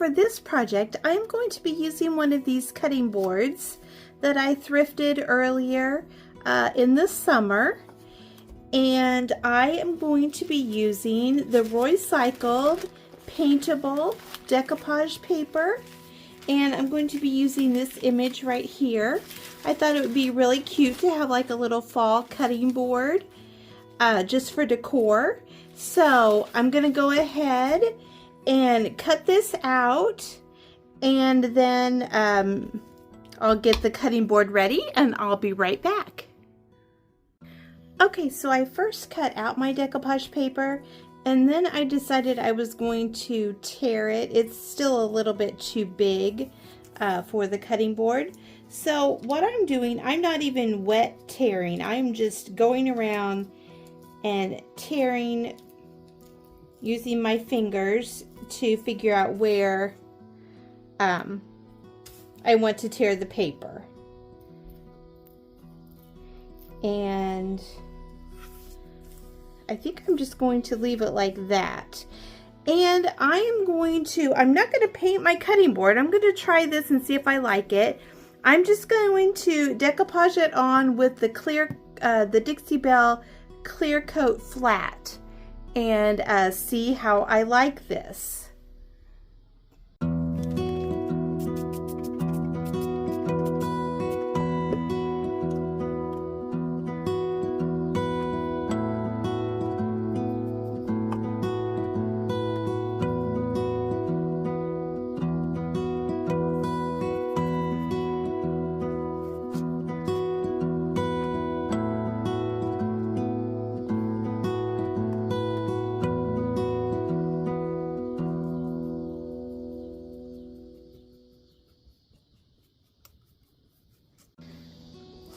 for this project, I'm going to be using one of these cutting boards that I thrifted earlier in the summer. And I am going to be using the recycled paintable decoupage paper. And I'm going to be using this image right here. I thought it would be really cute to have like a little fall cutting board just for decor. So I'm going to go ahead and cut this out, and then I'll get the cutting board ready and I'll be right back. Okay, so I first cut out my decoupage paper, and then I decided I was going to tear it. It's still a little bit too big for the cutting board. So what I'm doing, I'm not even wet tearing. I'm just going around and tearing using my fingers to figure out where I want to tear the paper. And I think I'm just going to leave it like that. And I'm not going to paint my cutting board. I'm going to try this and see if I like it. I'm just going to decoupage it on with the Dixie Belle Clear Coat Flat and see how I like this.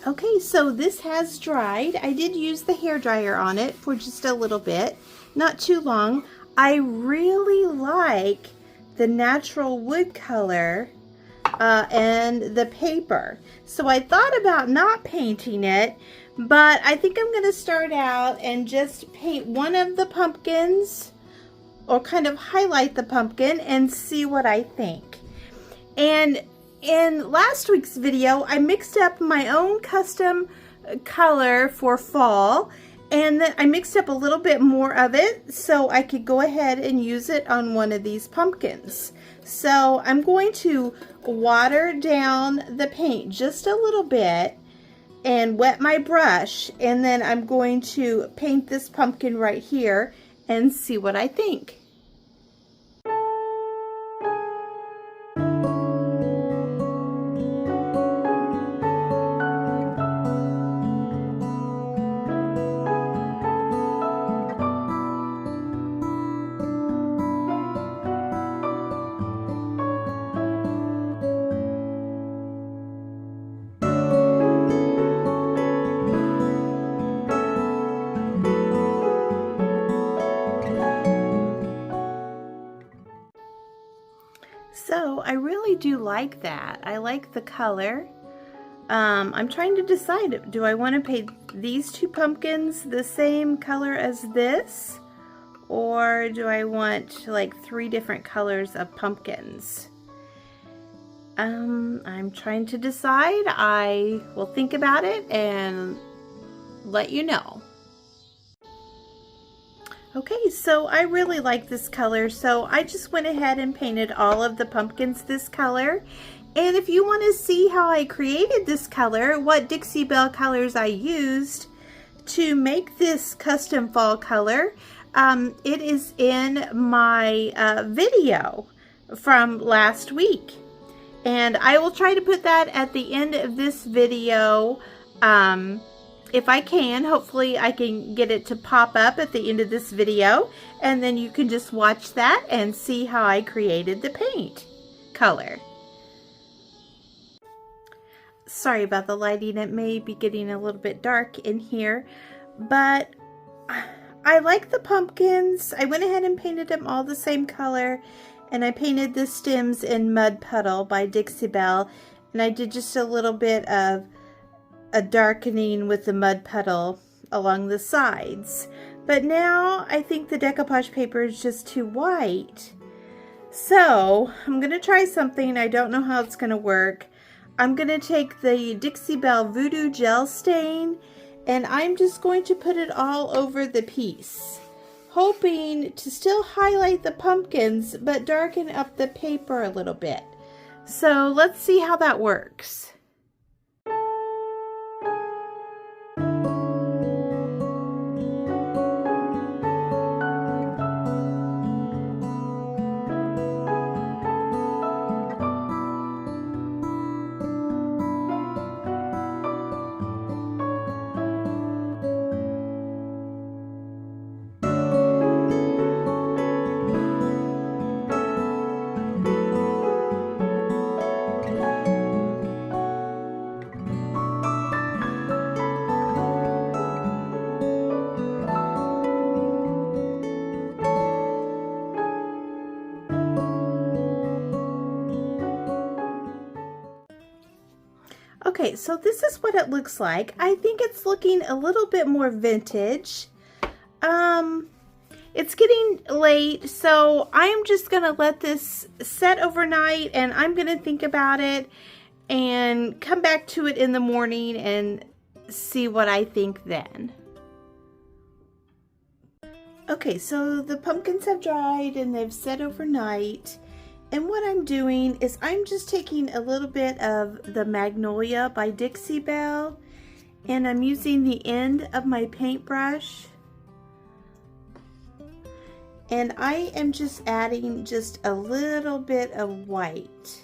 Okay, so this has dried. I did use the hair dryer on it for just a little bit, not too long. I really like the natural wood color and the paper. So I thought about not painting it, but I think I'm going to start out and just paint one of the pumpkins, or kind of highlight the pumpkin and see what I think. And in last week's video, I mixed up my own custom color for fall, and then I mixed up a little bit more of it so I could go ahead and use it on one of these pumpkins. So I'm going to water down the paint just a little bit and wet my brush, and then I'm going to paint this pumpkin right here and see what I think. So I really do like that. I like the color. I'm trying to decide, do I want to paint these two pumpkins the same color as this? Or do I want like 3 different colors of pumpkins? I'm trying to decide. I will think about it and let you know. Okay, so I really like this color, so I just went ahead and painted all of the pumpkins this color. And if you want to see how I created this color, what Dixie Belle colors I used to make this custom fall color, it is in my video from last week. And I will try to put that at the end of this video. If I can, hopefully I can get it to pop up at the end of this video, and then you can just watch that and see how I created the paint color. Sorry about the lighting, it may be getting a little bit dark in here, but I like the pumpkins. I went ahead and painted them all the same color, and I painted the stems in Mud Puddle by Dixie Belle, and I did just a little bit of a darkening with the mud puddle along the sides. But now I think the decoupage paper is just too white. So I'm gonna try something. I don't know how it's gonna work. I'm gonna take the Dixie Belle Voodoo Gel Stain and I'm just going to put it all over the piece, hoping to still highlight the pumpkins but darken up the paper a little bit. So let's see how that works. Okay, so this is what it looks like. I think it's looking a little bit more vintage. It's getting late, so I'm just gonna let this set overnight and I'm gonna think about it and come back to it in the morning and see what I think then. Okay, so the pumpkins have dried and they've set overnight. And what I'm doing is I'm just taking a little bit of the Magnolia by Dixie Belle and I'm using the end of my paintbrush. And I am just adding just a little bit of white.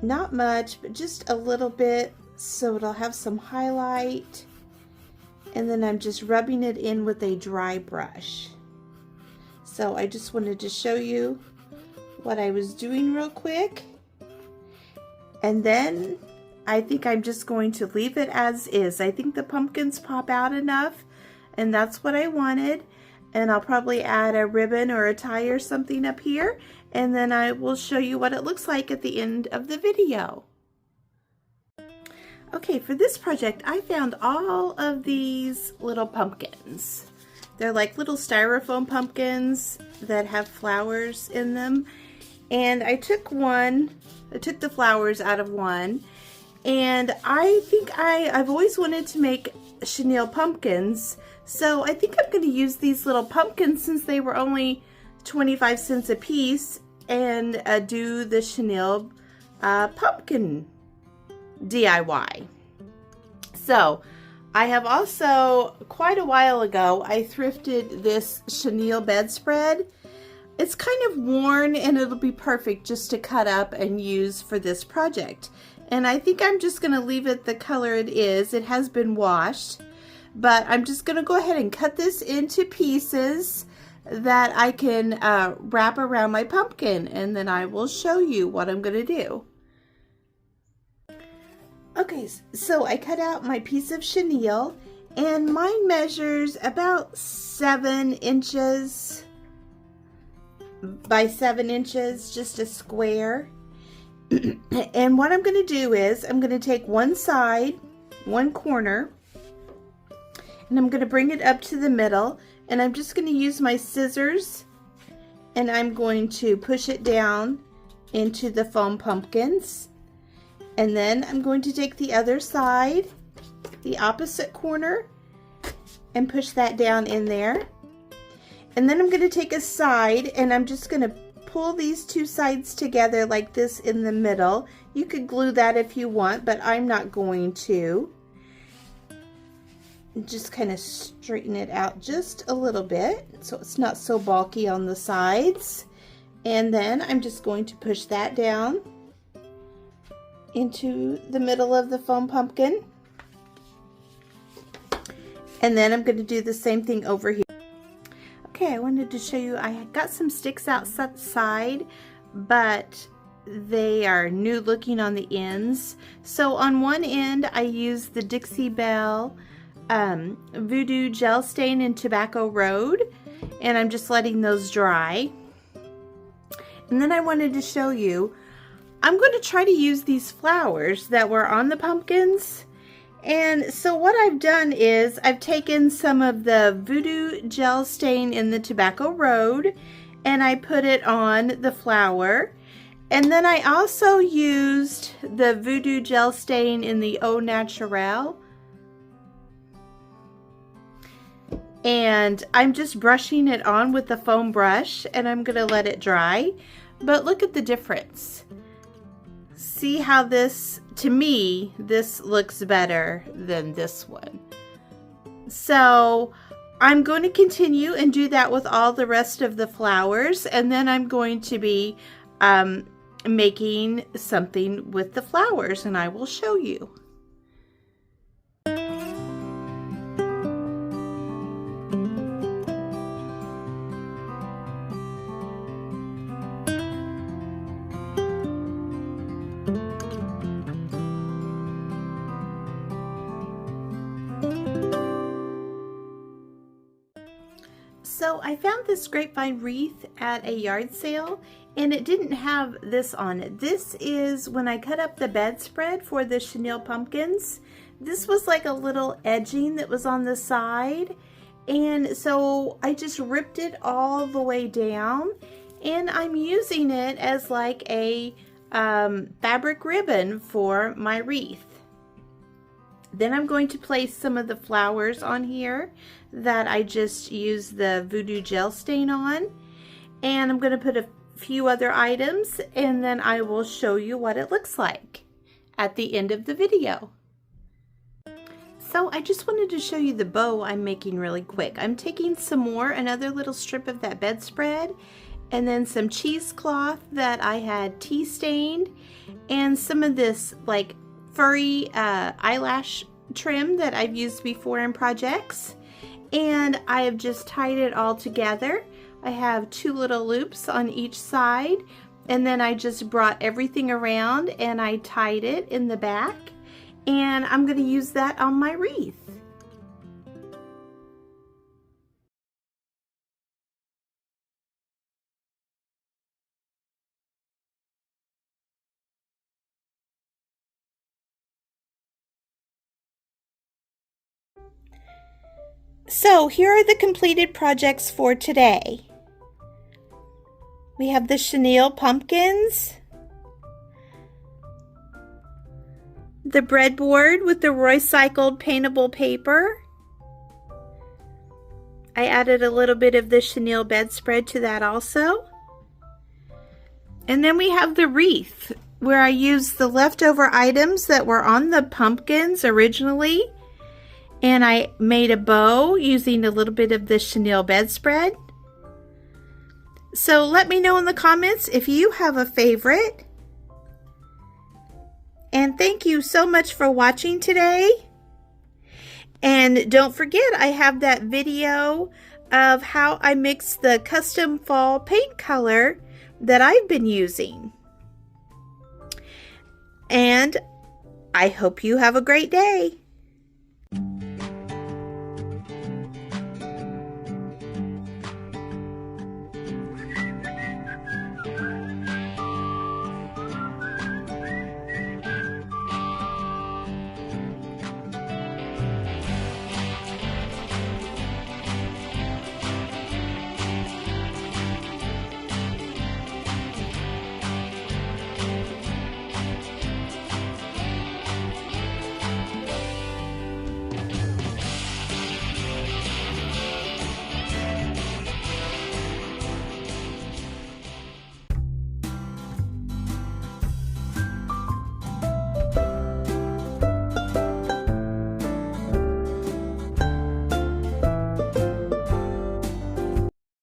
Not much, but just a little bit so it'll have some highlight. And then I'm just rubbing it in with a dry brush. So I just wanted to show you what I was doing real quick. And then I think I'm just going to leave it as is. I think the pumpkins pop out enough and that's what I wanted. And I'll probably add a ribbon or a tie or something up here. And then I will show you what it looks like at the end of the video. Okay, for this project, I found all of these little pumpkins. They're like little styrofoam pumpkins that have flowers in them. And I took the flowers out of one. And I think I've always wanted to make chenille pumpkins. So I think I'm going to use these little pumpkins since they were only 25 cents a piece and do the chenille pumpkin DIY. So I have also, quite a while ago, I thrifted this chenille bedspread. It's kind of worn and it'll be perfect just to cut up and use for this project. And I think I'm just going to leave it the color it is. It has been washed, but I'm just going to go ahead and cut this into pieces that I can wrap around my pumpkin, and then I will show you what I'm going to do. Okay, so I cut out my piece of chenille and mine measures about 7 inches by 7 inches, just a square. And what I'm going to do is I'm going to take one side, one corner, and I'm going to bring it up to the middle, and I'm just going to use my scissors and I'm going to push it down into the foam pumpkins. And then I'm going to take the other side, the opposite corner, and push that down in there. And then I'm going to take a side and I'm just going to pull these two sides together like this in the middle. You could glue that if you want, but I'm not going to. Just kind of straighten it out just a little bit so it's not so bulky on the sides. And then I'm just going to push that down into the middle of the foam pumpkin. And then I'm going to do the same thing over here. Okay, I wanted to show you, I got some sticks outside, but they are new looking on the ends. So on one end, I used the Dixie Belle Voodoo Gel Stain in Tobacco Road, and I'm just letting those dry. And then I wanted to show you, I'm going to try to use these flowers that were on the pumpkins And so what I've done is I've taken some of the Voodoo Gel Stain in the Tobacco Road and I put it on the flower. And then I also used the Voodoo Gel Stain in the Au Naturel. And I'm just brushing it on with the foam brush and I'm going to let it dry. But look at the difference. See how this, to me, this looks better than this one. So I'm going to continue and do that with all the rest of the flowers. And then I'm going to be making something with the flowers and I will show you. So I found this grapevine wreath at a yard sale and it didn't have this on it. This is when I cut up the bedspread for the chenille pumpkins. This was like a little edging that was on the side. And so I just ripped it all the way down and I'm using it as like a fabric ribbon for my wreath. Then I'm going to place some of the flowers on here that I just used the Voodoo Gel Stain on. And I'm going to put a few other items and then I will show you what it looks like at the end of the video. So I just wanted to show you the bow I'm making really quick. I'm taking some more, another little strip of that bedspread, and then some cheesecloth that I had tea stained, and some of this like furry eyelash trim that I've used before in projects, and I have just tied it all together. I have 2 little loops on each side, and then I just brought everything around and I tied it in the back, and I'm going to use that on my wreath. So here are the completed projects for today. We have the chenille pumpkins, the breadboard with the recycled paintable paper. I added a little bit of the chenille bedspread to that also. And then we have the wreath where I used the leftover items that were on the pumpkins originally. And I made a bow using a little bit of the chenille bedspread. So let me know in the comments if you have a favorite. And thank you so much for watching today. And don't forget, I have that video of how I mix the custom fall paint color that I've been using. And I hope you have a great day.